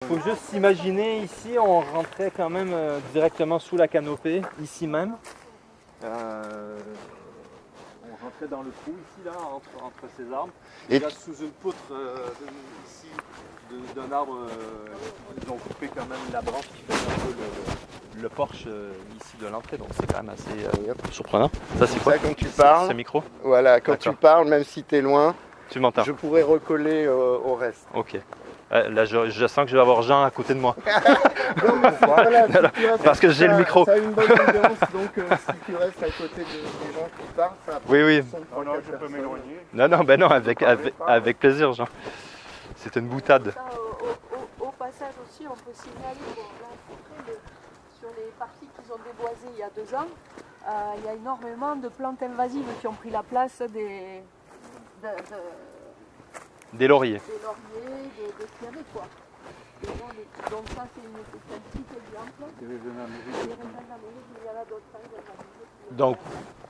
Il faut juste s'imaginer ici, on rentrait quand même directement sous la canopée, ici même. On rentrait dans le trou ici, là, entre ces arbres. Et là, sous une poutre ici d'un arbre, ils ont coupé quand même la branche qui faisait un peu le porche ici de l'entrée. Donc c'est quand même assez surprenant. Ça c'est quoi? Quand tu parles, ce micro? Voilà, quand tu parles, même si tu es loin, tu m'entends? Je pourrais recoller au reste. Ok. Là, je sens que je vais avoir Jean à côté de moi. Non, mais voilà, si tu restes, parce que j'ai le micro. Ça a une bonne ambiance, donc si tu restes à côté des gens qui parlent, ça oui, oui. Oh non, je peux m'éloigner. Non, ben non, avec plaisir, Jean. C'est une boutade. Ça, au passage aussi, on peut signaler sur les parties qu'ils ont déboisées il y a 2 ans, il y a énormément de plantes invasives qui ont pris la place des lauriers. Des lauriers, des pierres, quoi. Donc ça, c'est un petit exemple. Il y en a d'autres. Donc,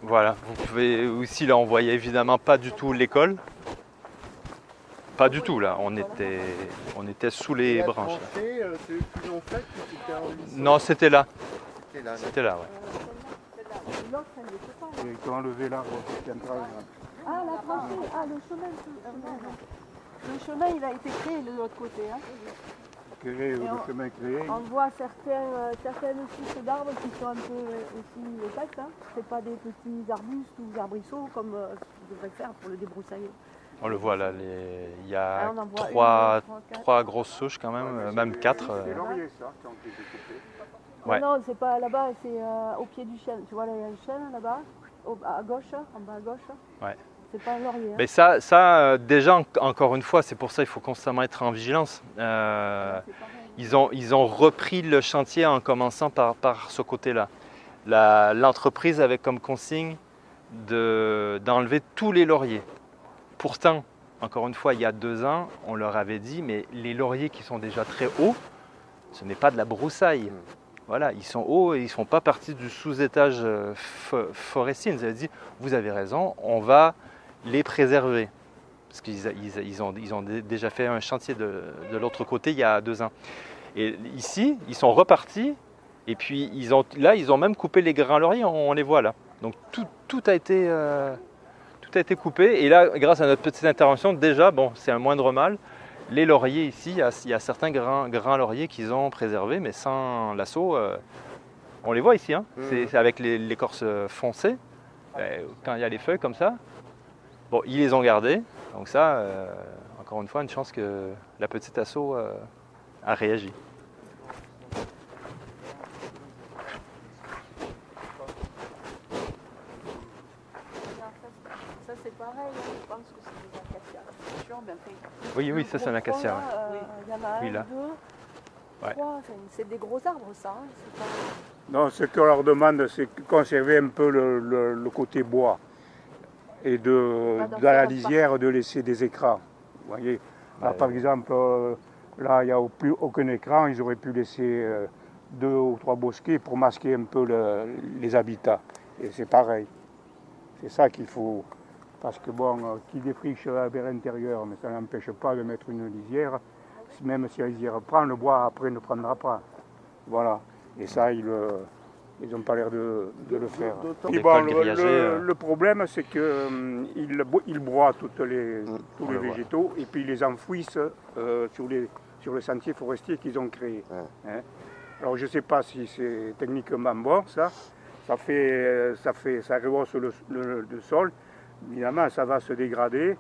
voilà. Vous pouvez aussi, là, on voyait évidemment pas du tout l'école. Pas du tout, là. On était sous les branches. Non, c'était là. C'était là, ouais. Ils ont enlevé l'arbre qui est en train. Ah, la tranchée. Ah, le chemin. Le chemin, il a été créé de l'autre côté. Hein. Créé, le chemin créé. On voit certaines souches d'arbres qui sont un peu aussi épaisses. Hein. Ce pas des petits arbustes ou des arbrisseaux comme on devrait faire pour le débroussailler. On le voit là, il y a trois grosses souches quand même 4. C'est laurier ça, qui ont été découpés. Ouais. Non, c'est pas là-bas, c'est au pied du chêne. Tu vois, là, il y a le chêne là-bas, à gauche, en bas à gauche. Ouais. C'est pas un laurier. Hein. Mais ça déjà, encore une fois, c'est pour ça qu'il faut constamment être en vigilance. Ils ont repris le chantier en commençant par ce côté-là. L'entreprise avait comme consigne d'enlever tous les lauriers. Pourtant, encore une fois, il y a 2 ans, on leur avait dit, mais les lauriers qui sont déjà très hauts, ce n'est pas de la broussaille. Voilà, ils sont hauts et ils ne font pas partie du sous-étage forestier. Ils nous avaient dit, vous avez raison, on va les préserver. Parce qu'ils ont déjà fait un chantier de l'autre côté il y a 2 ans. Et ici, ils sont repartis. Et puis, ils ont même coupé les grands lauriers, on les voit là. Donc, tout a été coupé. Et là, grâce à notre petite intervention, déjà, bon, c'est un moindre mal. Les lauriers ici, il y a certains grands lauriers qu'ils ont préservés, mais sans l'assaut. On les voit ici, hein. C'est avec l'écorce foncée. Quand il y a les feuilles comme ça, bon, ils les ont gardés. Donc ça, encore une fois, une chance que la petite assaut a réagi. Ça c'est pareil, je pense que c'est des acacias. Oui, ça c'est un acacia. Il y en a un, là. 2, 3, c'est des gros arbres ça. Hein. Pas... Non, ce qu'on leur demande, c'est de conserver un peu le côté bois. Et dans la lisière, de laisser des écrans. Vous voyez. Alors, par exemple, là, il n'y a plus aucun écran, ils auraient pu laisser 2 ou 3 bosquets pour masquer un peu les habitats. Et c'est pareil. C'est ça qu'il faut. Parce que bon, qui défriche vers l'intérieur, mais ça n'empêche pas de mettre une lisière. Même si la lisière prend, le bois après ne prendra pas. Voilà. Et ça, ils n'ont pas l'air de le faire. Et bon, le problème, c'est qu'ils broient tous les végétaux et puis ils les enfouissent sur le sentier forestier qu'ils ont créé. Hein. Alors je ne sais pas si c'est techniquement bon, ça rehausse le sol. Évidemment, ça va se dégrader,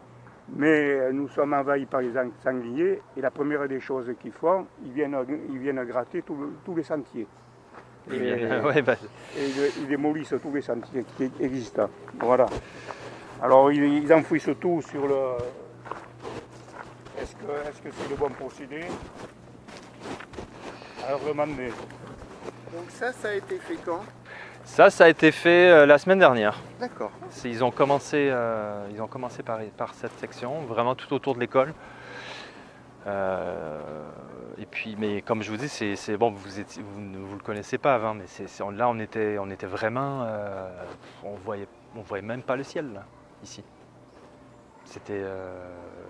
mais nous sommes envahis par les sangliers et la première des choses qu'ils font, ils viennent gratter tous les sentiers. Ils démolissent tous les sentiers qui existent. Voilà. Alors ils enfouissent tout sur le... Est-ce que c'est le bon procédé? Alors demandez. Donc ça a été fait quand? Ça a été fait la semaine dernière. D'accord. Ils ont commencé par cette section, vraiment tout autour de l'école. Et puis, mais comme je vous dis, c'est bon, vous le connaissez pas avant, mais là on était vraiment, on voyait même pas le ciel là, ici. C'était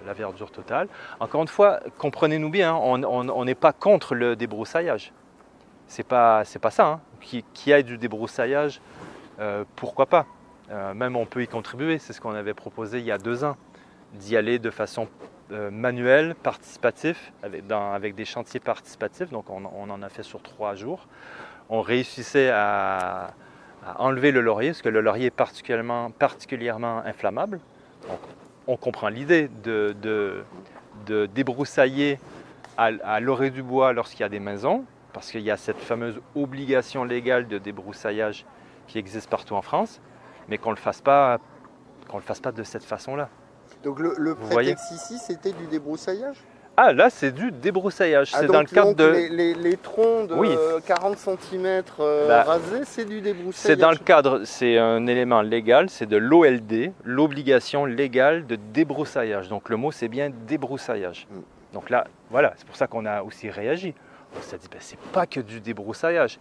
la verdure totale. Encore une fois, comprenez-nous bien, hein, on n'est pas contre le débroussaillage. C'est pas ça. Hein. Qui ait du débroussaillage, pourquoi pas. Même on peut y contribuer. C'est ce qu'on avait proposé il y a 2 ans, d'y aller de façon manuelle, participative, avec des chantiers participatifs. Donc on en a fait sur 3 jours. On réussissait à enlever le laurier, parce que le laurier est particulièrement inflammable. Donc, on comprend l'idée de débroussailler à l'orée du bois lorsqu'il y a des maisons, parce qu'il y a cette fameuse obligation légale de débroussaillage qui existe partout en France, mais qu'on ne le fasse pas de cette façon-là. Donc le prétexte ici, c'était du débroussaillage? Ah, là, c'est du débroussaillage. C'est dans le cadre de... Les troncs de oui. 40 cm rasés, c'est du débroussaillage? C'est dans le cadre, c'est un élément légal, c'est de l'OLD, l'obligation légale de débroussaillage. Donc le mot, c'est bien débroussaillage. Donc là, voilà, c'est pour ça qu'on a aussi réagi. On s'est dit, ben, c'est pas que du débroussaillage.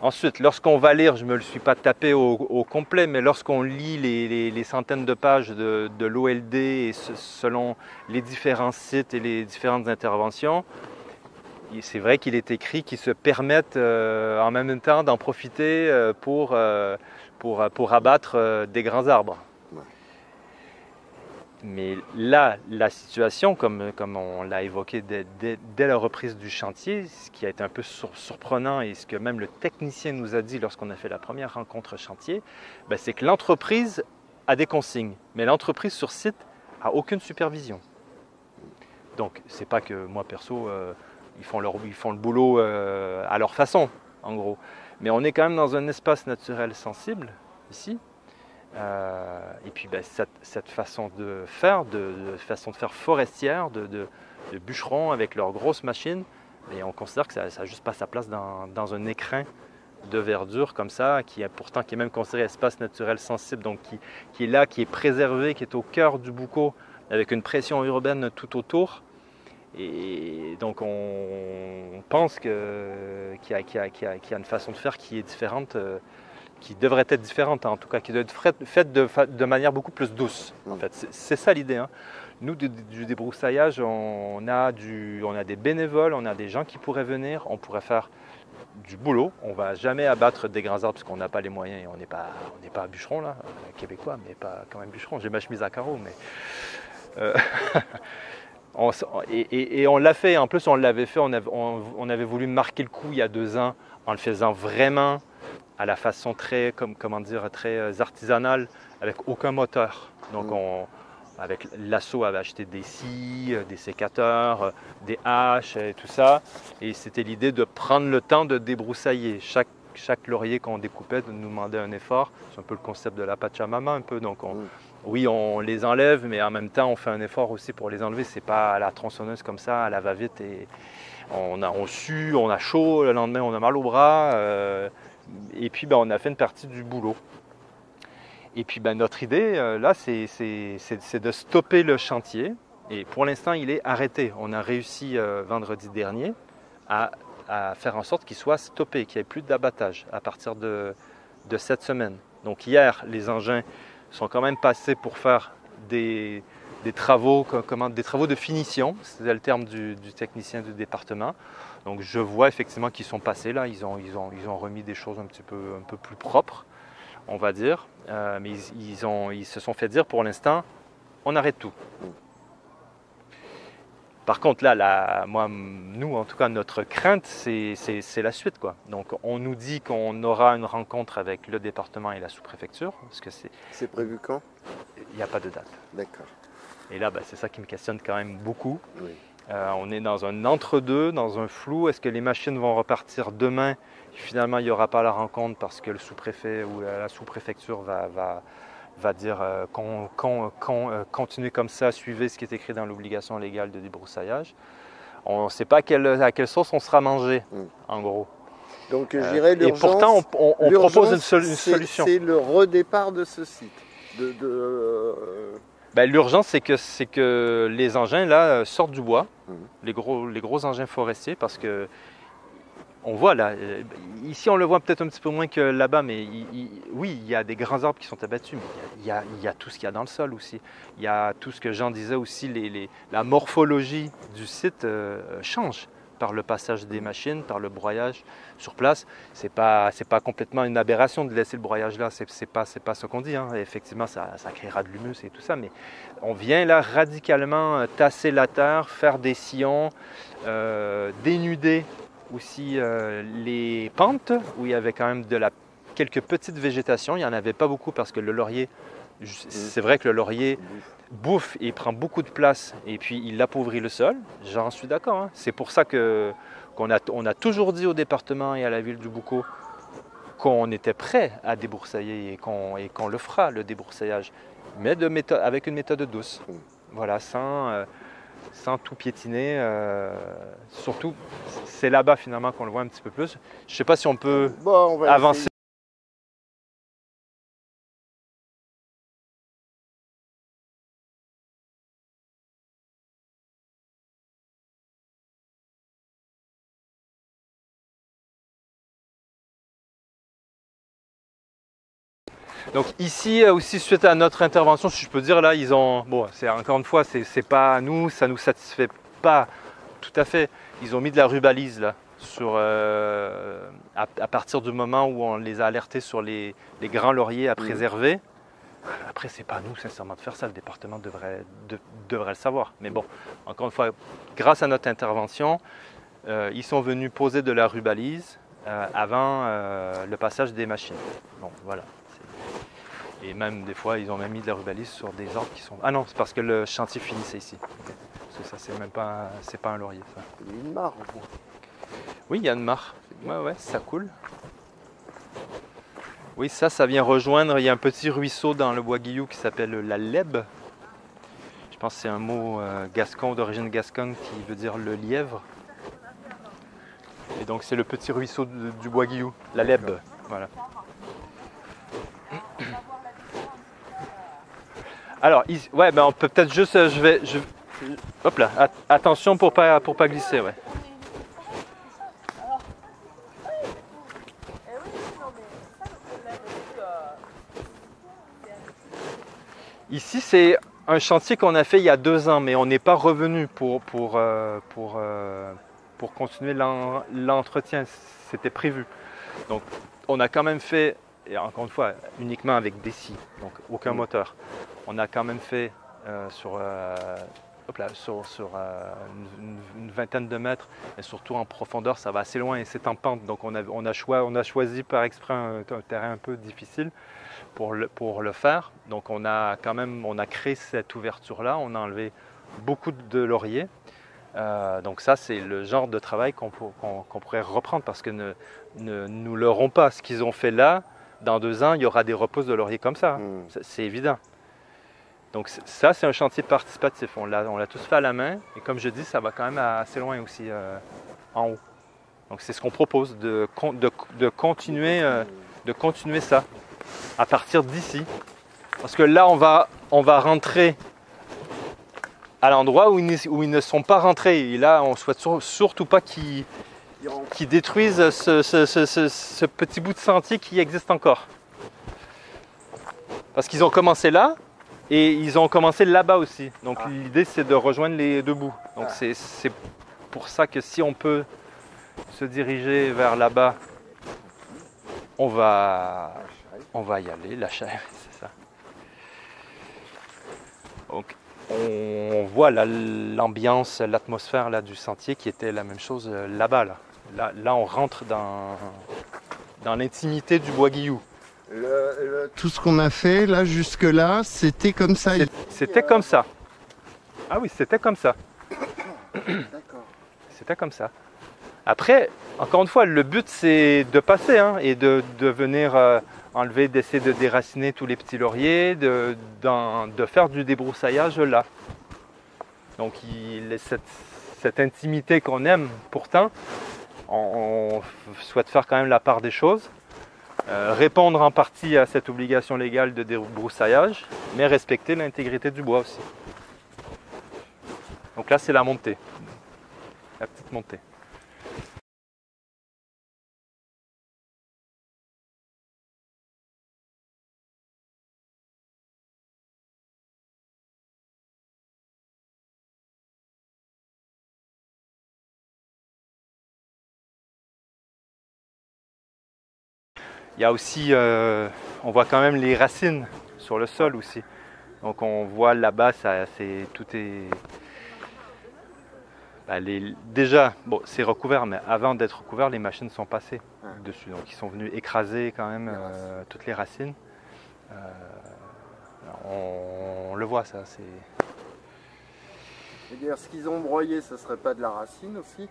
Ensuite, lorsqu'on va lire, je ne me le suis pas tapé au complet, mais lorsqu'on lit les centaines de pages de l'OLD et selon les différents sites et les différentes interventions, c'est vrai qu'il est écrit qu'ils se permettent en même temps d'en profiter pour abattre des grands arbres. Mais là, la situation, comme on l'a évoqué dès la reprise du chantier, ce qui a été un peu surprenant et ce que même le technicien nous a dit lorsqu'on a fait la première rencontre chantier, ben, c'est que l'entreprise a des consignes, mais l'entreprise sur site n'a aucune supervision. Donc, c'est pas que moi perso, ils font le boulot à leur façon, en gros. Mais on est quand même dans un espace naturel sensible, ici. Et puis ben, cette façon de faire, façon de faire forestière, de bûcherons avec leurs grosses machines, et on considère que ça n'a juste pas sa place dans un écrin de verdure comme ça, qui est même considéré espace naturel sensible, donc qui est là, qui est préservé, qui est au cœur du Boucau, avec une pression urbaine tout autour. Et donc on pense qu'il y a une façon de faire qui est différente, qui devrait être différente, en tout cas, qui doit être faite de manière beaucoup plus douce. En fait, c'est ça l'idée. Hein. Nous, du débroussaillage, on a des bénévoles, on a des gens qui pourraient venir, on pourrait faire du boulot. On ne va jamais abattre des grands arbres parce qu'on n'a pas les moyens et on n'est pas bûcheron, là, québécois, mais pas quand même bûcheron. J'ai ma chemise à carreaux, mais... Et on l'a fait, en plus on l'avait fait, on avait voulu marquer le coup il y a 2 ans en le faisant vraiment à la façon très artisanale, avec aucun moteur. Donc avec l'assaut avait acheté des scies, des sécateurs, des haches et tout ça. Et c'était l'idée de prendre le temps de débroussailler. Chaque laurier qu'on découpait nous demandait un effort. C'est un peu le concept de la Pachamama un peu. Donc oui, on les enlève, mais en même temps on fait un effort aussi pour les enlever. C'est pas à la tronçonneuse comme ça, à la va-vite. Et on a chaud, le lendemain on a mal au bras. Et puis ben, on a fait une partie du boulot. Et puis ben, notre idée là, c'est de stopper le chantier. Et pour l'instant, il est arrêté. On a réussi vendredi dernier à faire en sorte qu'il soit stoppé, qu'il n'y ait plus d'abattage à partir de cette semaine. Donc hier, les engins sont quand même passés pour faire des travaux de finition. C'était le terme du technicien du département. Donc je vois effectivement qu'ils sont passés là, ils ont remis des choses un peu plus propres, on va dire. Mais ils se sont fait dire pour l'instant, on arrête tout. Par contre là, nous en tout cas, notre crainte c'est la suite, quoi. Donc on nous dit qu'on aura une rencontre avec le département et la sous-préfecture. Parce que c'est prévu quand? Il n'y a pas de date. D'accord. Et là, c'est ça qui me questionne quand même beaucoup. Oui. On est dans un entre-deux, dans un flou. Est-ce que les machines vont repartir demain? Finalement, il n'y aura pas la rencontre parce que le sous-préfet ou la sous-préfecture va dire continuez comme ça, suivez ce qui est écrit dans l'obligation légale de débroussaillage. On ne sait pas à quelle sauce on sera mangé, en gros. Donc je dirais l'urgence. Et pourtant, on propose une solution. C'est le redépart de ce site. L'urgence, c'est que les engins là sortent du bois, les gros engins forestiers, parce que On voit là, ici on le voit peut-être un petit peu moins que là-bas, mais oui, il y a des grands arbres qui sont abattus, mais il y a tout ce qu'il y a dans le sol aussi. Il y a tout ce que Jean disait aussi, la morphologie du site change par le passage des machines, par le broyage sur place. C'est pas complètement une aberration de laisser le broyage là, c'est pas ce qu'on dit, hein. Effectivement, ça créera de l'humus et tout ça, mais on vient là radicalement tasser la terre, faire des sillons, dénuder aussi les pentes où il y avait quand même quelques petites végétations. Il n'y en avait pas beaucoup parce que le laurier, c'est vrai que le laurier bouffe et il prend beaucoup de place et puis il appauvrit le sol. J'en suis d'accord, hein. C'est pour ça qu'on a toujours dit au département et à la ville du Boucau qu'on était prêt à débroussailler et qu'on le fera, le débroussaillage, mais avec une méthode douce. Voilà, sans tout piétiner. Surtout, c'est là-bas finalement qu'on le voit un petit peu plus. Je ne sais pas si on peut avancer. Donc ici aussi suite à notre intervention, si je peux dire là, ils ont, bon, c'est encore une fois, c'est pas à nous, ça nous satisfait pas tout à fait. Ils ont mis de la rubalise là, à partir du moment où on les a alertés sur les grands lauriers à préserver. Après, c'est pas à nous sincèrement de faire ça, le département devrait le savoir. Mais bon, encore une fois, grâce à notre intervention, ils sont venus poser de la rubalise avant le passage des machines. Bon, voilà. Et même des fois, ils ont même mis de la rubalise sur des arbres qui sont... Ah non, c'est parce que le chantier finissait ici. Parce que ça, c'est même pas, c'est pas un laurier, ça. Il y a une mare au bout. Oui, il y a une mare. Ouais, ça coule. Oui, ça vient rejoindre... Il y a un petit ruisseau dans le Bois-Guillou qui s'appelle la Lèbe. Je pense que c'est un mot gascon, d'origine gasconne, qui veut dire le lièvre. Et donc, c'est le petit ruisseau du Bois-Guillou, la Lèbe. Voilà. Alors, ouais, ben on peut peut-être juste, hop là, attention pour pas glisser, ouais. Ici, c'est un chantier qu'on a fait il y a 2 ans, mais on n'est pas revenu pour continuer l'entretien. C'était prévu. Donc, on a quand même fait, et encore une fois, uniquement avec des scies, donc aucun moteur. On a quand même fait sur une vingtaine de mètres, et surtout en profondeur, ça va assez loin et c'est en pente. Donc on a choisi par exprès un terrain un peu difficile pour le faire. Donc on a créé cette ouverture-là, on a enlevé beaucoup de lauriers. Donc ça, c'est le genre de travail qu'on pourrait reprendre parce que ne nous leurrons pas. Ce qu'ils ont fait là, dans 2 ans, il y aura des repousses de lauriers comme ça. C'est évident. Donc ça, c'est un chantier participatif. On l'a tous fait à la main. Et comme je dis, ça va quand même assez loin aussi en haut. Donc c'est ce qu'on propose, de continuer ça à partir d'ici. Parce que là, on va rentrer à l'endroit où ils ne sont pas rentrés. Et là, on ne souhaite surtout pas qu'ils détruisent ce petit bout de sentier qui existe encore. Parce qu'ils ont commencé là. Et ils ont commencé là-bas aussi. Donc l'idée, c'est de rejoindre les 2 bouts. Donc c'est pour ça que si on peut se diriger vers là-bas, on va y aller, la chair, c'est ça. Donc on voit l'ambiance, l'atmosphère là, du sentier qui était la même chose là-bas. Là, on rentre dans l'intimité du Bois-Guillou. Tout ce qu'on a fait là jusque-là, c'était comme ça. C'était comme ça. Ah oui, c'était comme ça. D'accord. C'était comme ça. Après, encore une fois, le but c'est de passer et de venir enlever, d'essayer de déraciner tous les petits lauriers, de faire du débroussaillage là. Donc cette intimité qu'on aime pourtant, on souhaite faire quand même la part des choses. Répondre en partie à cette obligation légale de débroussaillage, mais respecter l'intégrité du bois aussi. Donc là, c'est la montée, la petite montée. Il y a aussi, on voit quand même les racines sur le sol aussi. Donc on voit là-bas, tout est... déjà, bon, c'est recouvert, mais avant d'être recouvert, les machines sont passées dessus. Donc ils sont venus écraser quand même toutes les racines. On le voit, ça. Et dire, ce qu'ils ont broyé, ce serait pas de la racine aussi?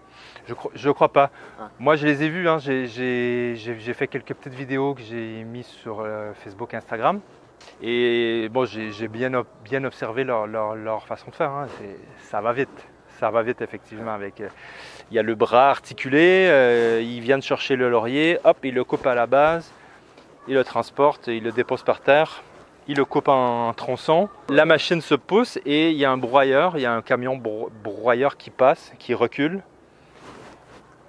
Je crois pas. Ah. Moi, je les ai vus. Hein. J'ai fait quelques petites vidéos que j'ai mises sur Facebook, Instagram. Et bon, j'ai bien observé leur façon de faire. Hein. Ça va vite. Ça va vite, effectivement. Il y a le bras articulé. Ils viennent chercher le laurier. Hop, ils le coupent à la base. Ils le transportent. Ils le déposent par terre. Il le coupe en tronçons. La machine se pousse et il y a un broyeur, il y a un camion broyeur qui passe, qui recule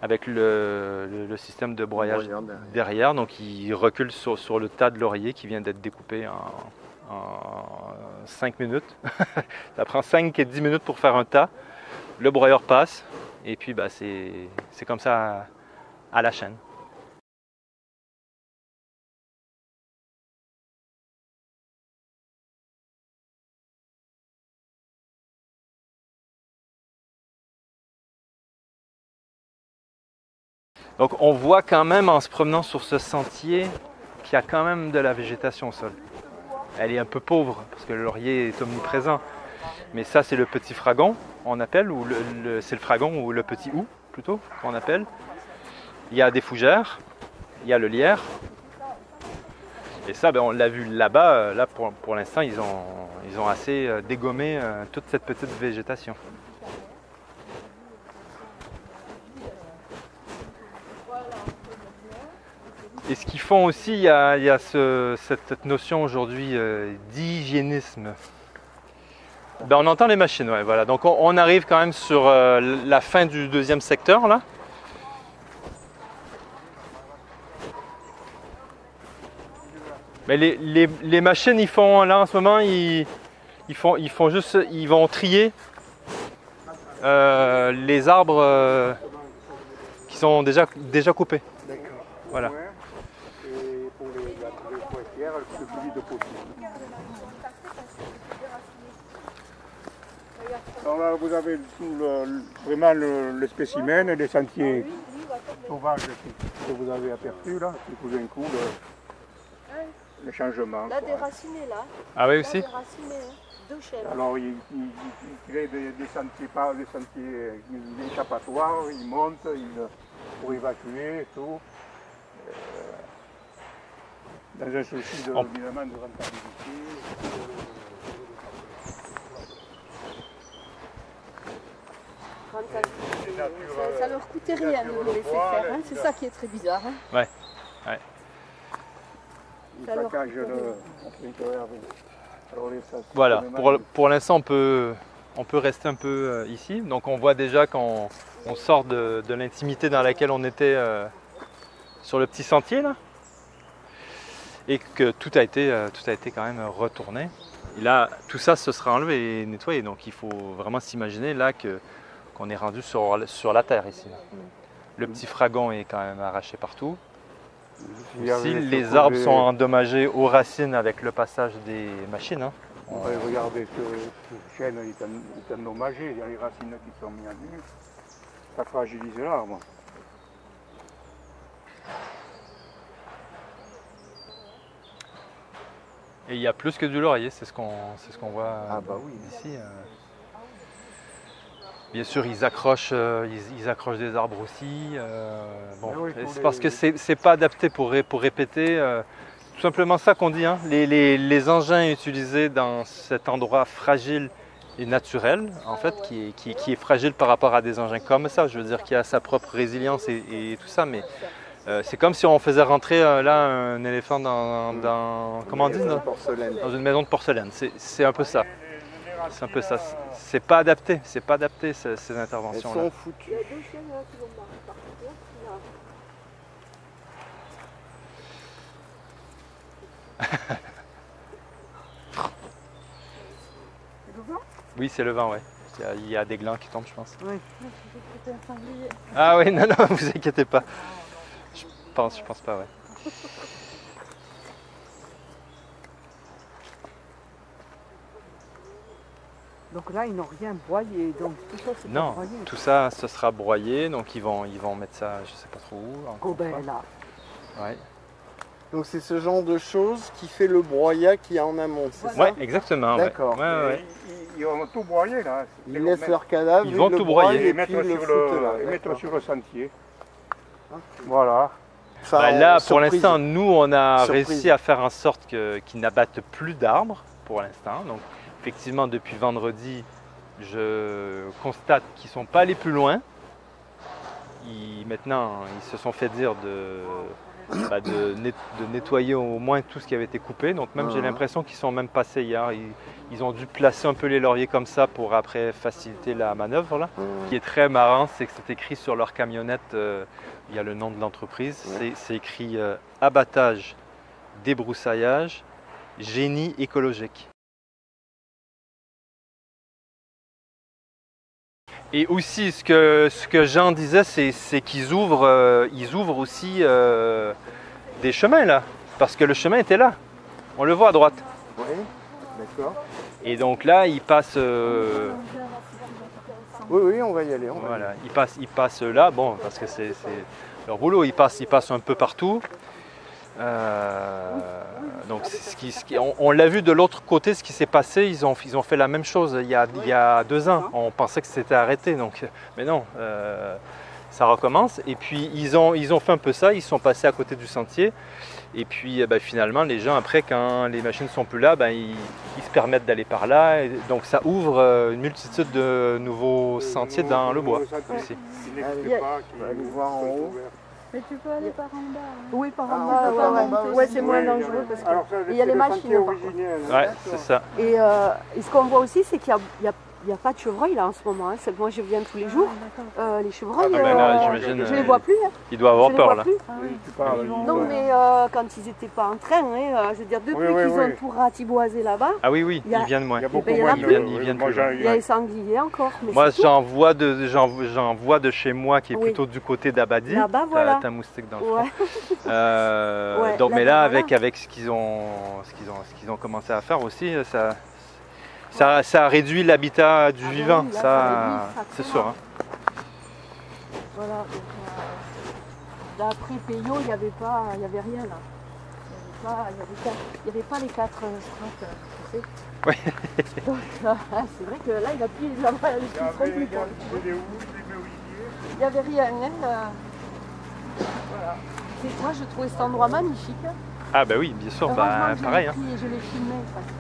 avec le système de broyage derrière. Donc il recule sur le tas de laurier qui vient d'être découpé en 5 minutes. Ça prend 5 et 10 minutes pour faire un tas. Le broyeur passe et puis c'est comme ça à la chaîne. Donc on voit quand même en se promenant sur ce sentier qu'il y a quand même de la végétation au sol. Elle est un peu pauvre parce que le laurier est omniprésent. Mais ça c'est le petit fragon, on appelle, ou c'est le fragon ou le petit hou plutôt qu'on appelle. Il y a des fougères, il y a le lierre. Et ça on l'a vu là-bas, là pour l'instant ils ont assez dégommé toute cette petite végétation. Et ce qu'ils font aussi, il y a cette notion aujourd'hui d'hygiénisme. On entend les machines, ouais, voilà. Donc on arrive quand même sur la fin du deuxième secteur là. Mais les machines, ils font là en ce moment, ils vont trier les arbres qui sont déjà coupés. D'accord. Voilà. Et pour les poitières, le plus vite possible. Alors là, vous avez vraiment le spécimen, les sentiers sauvages que vous avez aperçus là, qui tout d'un coup le changement. Là, déraciné, là. Ah oui Là, aussi. déraciné, hein. 2 chaînes. Alors il crée des sentiers échappatoires, il monte pour évacuer et tout. Dans un souci évidemment de rentabilité. Ça leur coûtait rien de le laisser faire, hein. C'est ça qui est très bizarre. Hein. Ouais. Il saccage le... Voilà, pour l'instant on peut rester un peu ici. Donc on voit déjà qu'on sort de l'intimité dans laquelle on était sur le petit sentier là. Et que tout a été quand même retourné. Et là, tout ça se sera enlevé et nettoyé. Donc il faut vraiment s'imaginer là qu'on est rendu sur la terre ici. Là. Le petit fragon est quand même arraché partout. Aussi, les arbres sont endommagés aux racines avec le passage des machines. Hein. Regardez, ce chêne est endommagé, il y a les racines qui sont mises à nu. Ça fragilise l'arbre. Et il y a plus que du laurier, c'est ce qu'on voit ici. Bien sûr, ils accrochent des arbres aussi. C'est parce que c'est pas adapté pour répéter. Tout simplement ça qu'on dit. Hein. Les engins utilisés dans cet endroit fragile et naturel, en fait, qui est fragile par rapport à des engins comme ça. Je veux dire qu'il a sa propre résilience et tout ça, mais c'est comme si on faisait rentrer là un éléphant dans comment on dit, dans une maison de porcelaine. C'est un peu ça. C'est un peu ça. C'est pas adapté ces interventions-là. Elles sont foutues. Il y a 2 chaînes là qui vont partir. C'est le vent? Oui, c'est le vent, ouais. Il y a des glands qui tombent, je pense. Oui. C'était un sanglier. Ah oui, non, vous inquiétez pas. Je pense pas, ouais. Donc là, ils n'ont rien broyé, donc tout ça, c'est pas Non, broyé. tout ça, ce sera broyé, donc ils vont mettre ça, je sais pas trop où. encore Oh ben une là, fois. Ouais. Donc c'est ce genre de choses qui fait le broyat qu'il y a en amont, c'est ça? Ouais, exactement. Ouais. D'accord. Ouais, ouais. Ils vont tout broyer là. Ils laissent leur cadavre, Ils vont le tout broient broyer. Et les et mettre, puis le sur foutent là. le, et mettre D'accord. sur le sentier. Voilà. Enfin, Bah là, pour surprise. l'instant, nous, on a Surprise. réussi à faire en sorte qu'ils n'abattent plus d'arbres pour l'instant. Donc, effectivement, depuis vendredi, je constate qu'ils ne sont pas allés plus loin. Maintenant, ils se sont fait dire de nettoyer au moins tout ce qui avait été coupé. Donc, même j'ai l'impression qu'ils sont même passés hier. Ils ont dû placer un peu les lauriers comme ça pour après faciliter la manœuvre. Là. Ce qui est très marrant, c'est que c'est écrit sur leur camionnette, il y a le nom de l'entreprise, c'est écrit abattage, débroussaillage, génie écologique. Et aussi, ce que Jean disait, c'est qu'ils ouvrent, aussi des chemins là, parce que le chemin était là. On le voit à droite. Oui, d'accord. Et donc là, ils passent. Oui, on va y aller. On va y Voilà, aller. ils passent là, bon, parce que c'est leur boulot. Ils passent un peu partout. Donc, on l'a vu de l'autre côté, ce qui s'est passé. Ils ont fait la même chose il y a 2 ans. On pensait que c'était arrêté, donc, mais non, ça recommence. Et puis ils ont fait un peu ça. Ils sont passés à côté du sentier. Et puis finalement, les gens après, quand les machines sont plus là, ils se permettent d'aller par là. Et donc ça ouvre une multitude de nouveaux sentiers dans le bois aussi. Allez, on va aller voir en haut. Mais tu peux aller par en bas. Hein. oui, par Ah, en on bas, peut par en bas ouais, aussi. c'est moins Oui, dangereux parce que Alors ça, il y a les c'est le machines, sentier par contre. originel. Ouais, c'est ça. Et ce qu'on voit aussi, c'est qu'il n'y a pas de chevreuil là en ce moment. Hein. C'est que moi je viens tous les jours. Les chevreuils, Ah, ben là, j'imagine, je les vois plus. Hein. Il doit avoir Je les peur vois là. plus. Oui, tu parles. Non, mais quand ils n'étaient pas en train, hein, je veux dire, depuis Oui, qu'ils oui. ont tout ratiboisé là-bas, Ah oui, Il y a- ils viennent moins. Il y a beaucoup Ben, il y en moins a de... plus. Ils viennent moi, plus. il y a les sangliers encore. Mais Moi, c'est tout. j'en vois de chez moi qui est Oui. plutôt du côté d'Abadi. Là-bas, voilà. T'as un moustique dans le Ouais. front. Ouais, Donc, mais là-bas, là, voilà. avec ce qu'ils ont commencé à faire aussi, ça réduit l'habitat du Ah ben vivant. oui, là, ça ça, réduit, ça c'est fait sûr. mal. Hein. Voilà. Donc, d'après Payot, il n'y avait rien là. Il n'y avait pas les 4 strates, tu sais. Ouais. Donc, c'est vrai que là, il a pris les avantages qui seront plus pour le coup. Il n'y avait rien. Hein, voilà. Moi, je trouvais cet endroit magnifique. Ah bah oui, bien sûr, Heureusement que pareil. je l'ai pris et je l'ai filmé. Parce que,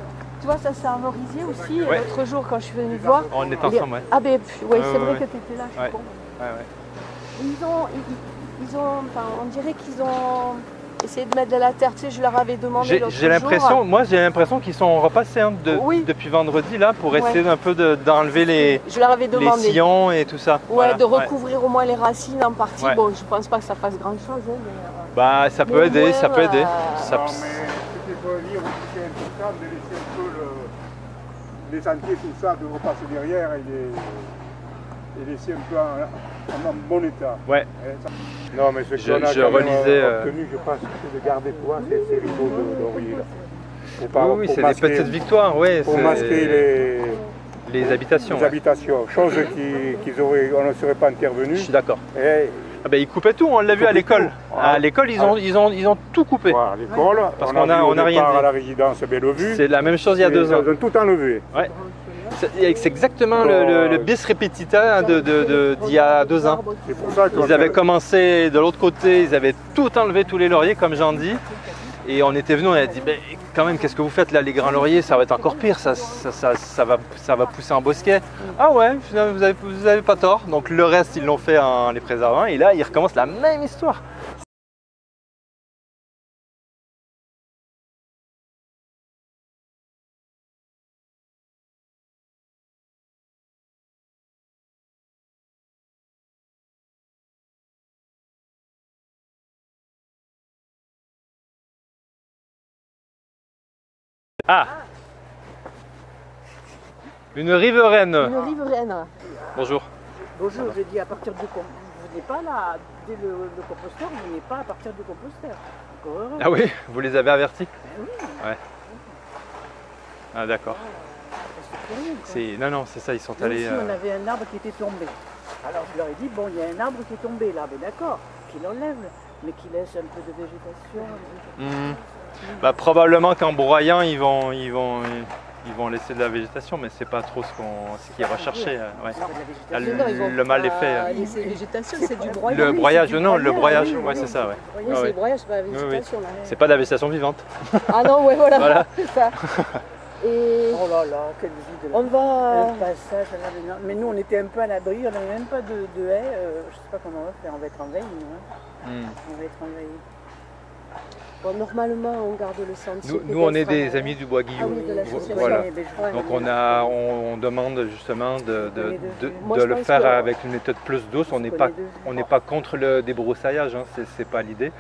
tu vois, ça c'est à Morisier aussi. Ouais. L'autre jour, quand je suis venue voir. On est ensemble, ouais. Ah ben, ouais, c'est Ouais, vrai ouais. que tu étais là, je suis Ouais. con. Ouais. On dirait qu'ils ont essayé de mettre de la terre. Tu sais, je leur avais demandé l'autre J'ai l'impression qu'ils sont repassés Oui. depuis vendredi là pour Ouais. essayer un peu d'enlever les Je leur avais demandé. sillons et tout ça. Ouais, Voilà, de recouvrir au moins les racines en partie. Ouais. Bon, je pense pas que ça fasse grand chose. Hein, mais, Bah ça peut Mais au aider, moins, ça peut aider. Ça- Non, mais ce qu'il faut dire aussi, c'est important de laisser un peu les sentiers, tout ça, de repasser derrière et laisser un peu en bon état. Ouais. Non, mais ce Je- qu'on a je quand même relisais, obtenu, je pense, c'est de garder quoi ces rideaux de laurier là. Oui, c'est des petites victoires, oui. Pour masquer les habitations. les Ouais. habitations, chose on ne serait pas intervenu. Je suis d'accord. Et Ah bah, ils coupaient tout, on l'a vu à Coupaient l'école. tout. Voilà. À l'école, ils ont tout coupé. voilà, l'école, Parce on qu'on a vu au on a rien départ dit. à la résidence Bellevue. C'est la même chose il y a 2 ans. Ils ont tout enlevé. Ouais. C'est exactement le bis repetita d'il y a 2 ans. C'est pour ça qu'on Ils avaient commencé de l'autre côté, ils avaient tout enlevé, tous les lauriers, comme Jean dit. Et on était venus, on a dit, ben, quand même, qu'est-ce que vous faites là, les grands lauriers, ça va être encore pire, ça va pousser en bosquet. Ah ouais, finalement, vous avez pas tort. Donc le reste, ils l'ont fait en les préservant. Et là, ils recommencent la même histoire. Ah, une riveraine. Une riveraine. Bonjour. Bonjour, je dis à partir du composteur. Vous venez pas là, dès le composteur, vous venez pas à partir du composteur. D'accord. Ah oui, vous les avez avertis? Oui. Ouais. Ah d'accord. C'est pour rien, quoi. Non, non, c'est ça, ils sont Nous allés... aussi, on avait un arbre qui était tombé. Alors je leur ai dit, bon, il y a un arbre qui est tombé là, mais d'accord, qu'il enlève, mais qu'il laisse un peu de végétation. Bah, probablement qu'en broyant, ils vont laisser de la végétation, mais c'est pas trop ce qui est recherché. Ouais. Ah, le mal est fait. Laisser végétation, c'est du broyage. Le broyage, non, le broyage, oui, ouais, c'est ça, ouais. Oui, Ah, c'est ouais. le broyage, c'est pas la Oui, oui. végétation. Là. C'est pas de la végétation vivante. Ah non, ouais, voilà. Voilà. C'est ça. Et Oh là là, quelle vie de on va... un passage, mais nous on était un peu à l'abri, on n'avait même pas de haie, je sais pas comment on va faire, on va être envahis nous, hein. On va être envahis. Bon, normalement, on garde le sentier. Nous on est pédestre, des amis du Bois Guillot. Ah oui, de l'association. Voilà. Mais je- Donc on demande justement de Moi, je le pense faire que- avec une méthode plus douce. On n'est pas contre le débroussaillage, hein, c'est pas l'idée,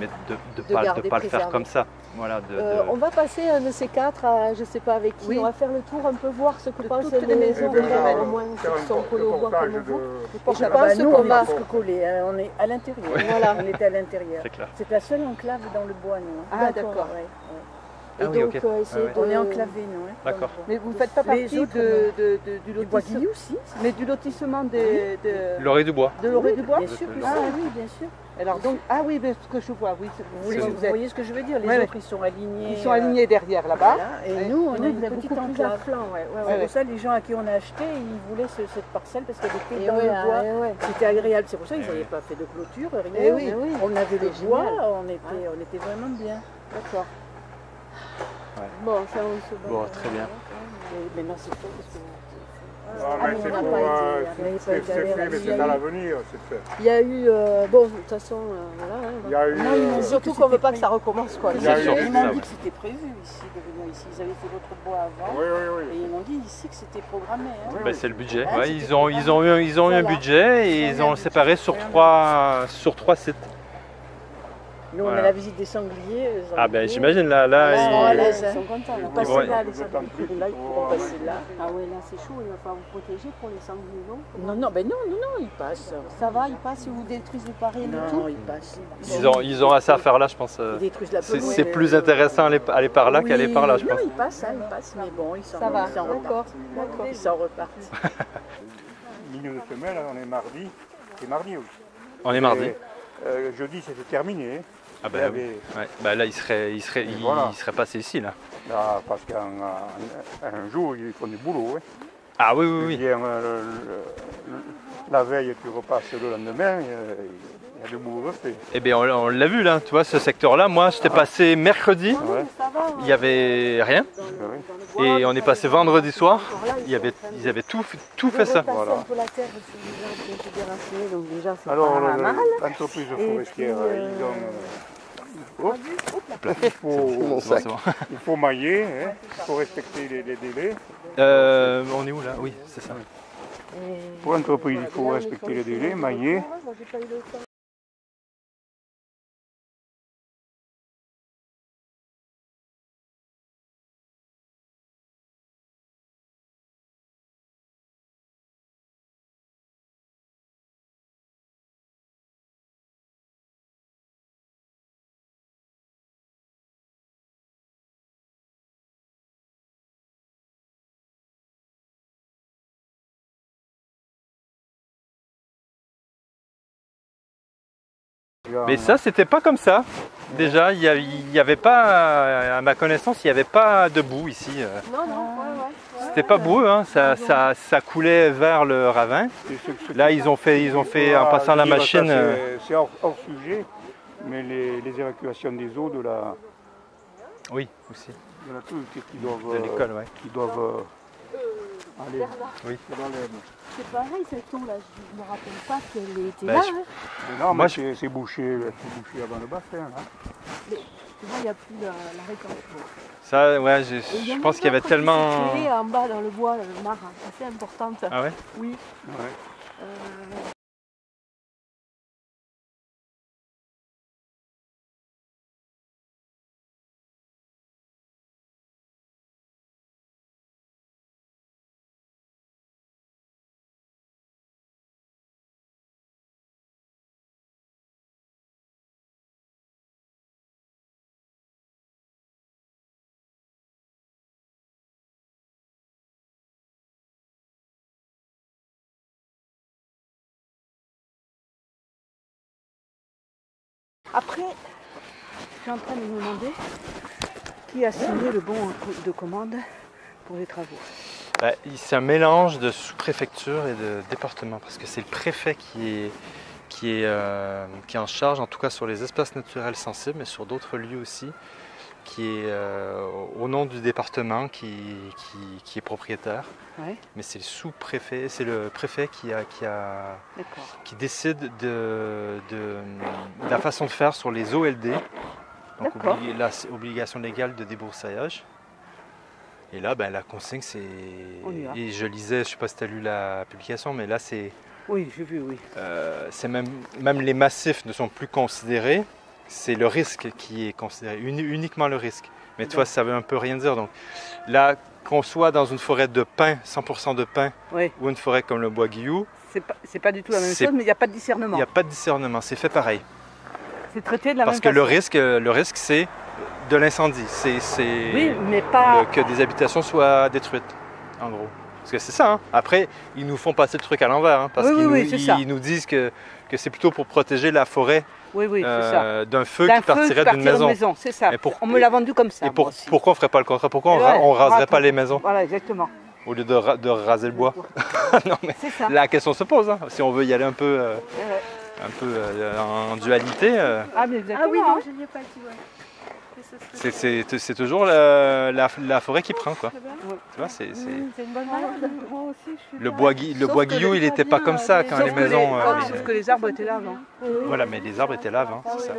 mais de pas garder le faire préservé. comme ça. Voilà, On va passer un de ces quatre, à, je sais pas avec qui, Oui. on va faire le tour un peu, voir ce que De pensent toutes les maisons de de Noël, Noël. au moins ceux qui sont collés au bois comme vous. Et je Ah bah, pense nous qu'on on est va... presque collés, hein, on est à l'intérieur, Voilà. on était à l'intérieur. C'est clair. C'est la seule enclave dans le bois nous. Hein. Ah, d'accord. Ouais, ouais. Et Ah oui, donc, ok. essayer Ah ouais. de... On est enclavés nous. Hein, dans D'accord. le bois. Mais vous ne faites pas Les partie autres, du Du bois lotissement, Guillou aussi. mais du lotissement L'oreille du bois. de l'orée du bois. Bien sûr que Ah, ça, oui, bien sûr. Alors donc, ah oui, mais ce que je vois, oui, Vous voyez ce que je veux dire, les Ouais, autres ils sont alignés. ils sont alignés derrière là-bas. Voilà, et nous on Nous, est vous une êtes petite beaucoup plus à enclave. flanc, ouais. C'est pour ça les gens à qui on a acheté, ils voulaient cette parcelle parce qu'elle était Et dans ouais, le bois. ouais. C'était agréable, c'est pour ça qu'ils n'avaient pas fait de clôture, rien. Eh oui, oui. On avait le C'était bois, génial. on était vraiment bien. D'accord. Ouais. Bon, ça on se bat. Bon, très bien. Et maintenant c'est fait parce que. Non, Ah, mais nous, c'est on n'a pour, pas été, on n'a pas c'est été fait, allés mais là-dessus. c'est à l'avenir, c'est fait. Il y a eu, bon, de toute façon, voilà. Il y a eu, Moi, ils m'ont dit Surtout que qu'on ne veut c'était pas que ça recommence, quoi. Il y a eu- Ils c'est m'ont ça, dit ouais. que c'était prévu ici, de venir ici. Ils avaient fait d'autres bois avant. Oui, oui, Et oui. ils m'ont dit ici que c'était programmé. Hein. Ben, c'est le budget. Ah, Ouais, c'était ils ont eu un Voilà. budget et ils ont le séparé sur trois sites. Nous, on Voilà. a la visite des sangliers. Ah ben j'imagine là, Ils sont à ils- l'aise, ils sont contents. Ils vont passent être- là, les sangliers. Là, ils pourront passer là. Ah ouais, là c'est chaud, il va falloir vous protéger pour les sangliers, non? Non, non, ben non, non, non, ils passent. Ça va, ils passent, ils vous détruisent les parrains et tout? Non, ils passent. ils ont assez à faire là, je pense. Ils détruisent la pelouse. C'est plus intéressant aller par là qu'aller par là, je pense. Non, ils passent, hein, ils passent, mais bon, ils s'en Ça va, ils s'en d'accord, repartent. d'accord. Ils s'en repartent. Milieu de semaine, on est mardi. C'est mardi, oui. On est mardi. Et, jeudi, c'était terminé. Ah Il y ben oui. avait- Ouais. Ben là, il serait Voilà. passé ici là. Là, parce qu'un jour, ils font du boulot. Hein. Ah oui, oui, Tu oui. viens, la veille, tu repasses le lendemain, il y a du boulot fait. Eh bien, on l'a vu là, tu vois, ce secteur-là. Moi, j'étais passé mercredi, Ouais. Ça va, il n'y avait rien. Et on est passé vendredi soir, ils avaient tout fait ça. Voilà. un peu la terre sur les gens qui ont été déracés, donc déjà c'est Alors, pas mal. l'entreprise Et forestière, puis, ils ont. Il faut mailler, hein, il faut respecter les délais. On est où là? Oui, c'est ça. Pour l'entreprise, il faut respecter les délais, mailler. Moi, j'ai pas eu le temps. Mais ça, c'était pas comme ça. Déjà, il y avait pas, à ma connaissance, il n'y avait pas de boue ici. Non, non, ouais. C'était pas boueux, hein. Ça coulait vers le ravin. Là, ils ont fait en passant la machine. C'est hors sujet, mais les évacuations des eaux de la Oui, aussi. truc qui doivent, De l'école, ouais. qui doivent aller Oui. dans l'air. C'est pareil, cette eau là, je me rappelle pas qu'elle était Bah, là. je- Hein. Mais non, Moi, mais c'est bouché avant le bassin. Là. Tu vois, il n'y a plus la récolte. Ça, ouais, Et il y en je a pense qu'il y avait d'autres qui tellement. s'est créée en bas dans le bois, le mare, assez importante. Ah ouais? Oui. Ouais. Euh, Après, je suis en train de me demander qui a signé le bon de commande pour les travaux. C'est un mélange de sous-préfecture et de département, parce que c'est le préfet qui est en charge, en tout cas sur les espaces naturels sensibles, mais sur d'autres lieux aussi, qui est au nom du département qui est propriétaire. Ouais. Mais c'est le sous-préfet, c'est le préfet qui décide de la façon de faire sur les OLD, donc la obligation légale de débroussaillage. Et là, la consigne, c'est... Et je lisais, je ne sais pas si tu as lu la publication, mais là, c'est... Oui, j'ai vu, oui. C'est même les massifs ne sont plus considérés, c'est le risque qui est considéré, uniquement le risque. Mais tu vois, ça veut un peu rien dire. Donc là, qu'on soit dans une forêt de pins, 100% de pins, ou une forêt comme le bois Guillou... C'est pas du tout la même chose, mais il n'y a pas de discernement. Il n'y a pas de discernement, c'est fait pareil. C'est traité de la même façon. Parce que le risque, c'est de l'incendie. Oui, mais pas... que des habitations soient détruites, en gros. Parce que c'est ça, hein. Après, ils nous font passer le truc à l'envers, hein, parce qu'ils nous disent que c'est plutôt pour protéger la forêt d'un feu qui partirait d'une maison. C'est ça, on me l'a vendu comme ça. Et pourquoi on ne ferait pas le contraire? Pourquoi on ne raserait pas les maisons? Voilà, exactement. Au lieu de raser le bois. Non, mais la question se pose, hein. Si on veut y aller un peu en dualité. Ah oui, non, je n'y ai pas dit, c'est toujours la forêt qui prend, quoi. Tu vois, c'est une bonne malade. Moi aussi, je suis le bois Guillou, il n'était pas comme ça quand les maisons... Sauf que les arbres étaient là avant. Voilà, mais les arbres étaient là avant, c'est ça.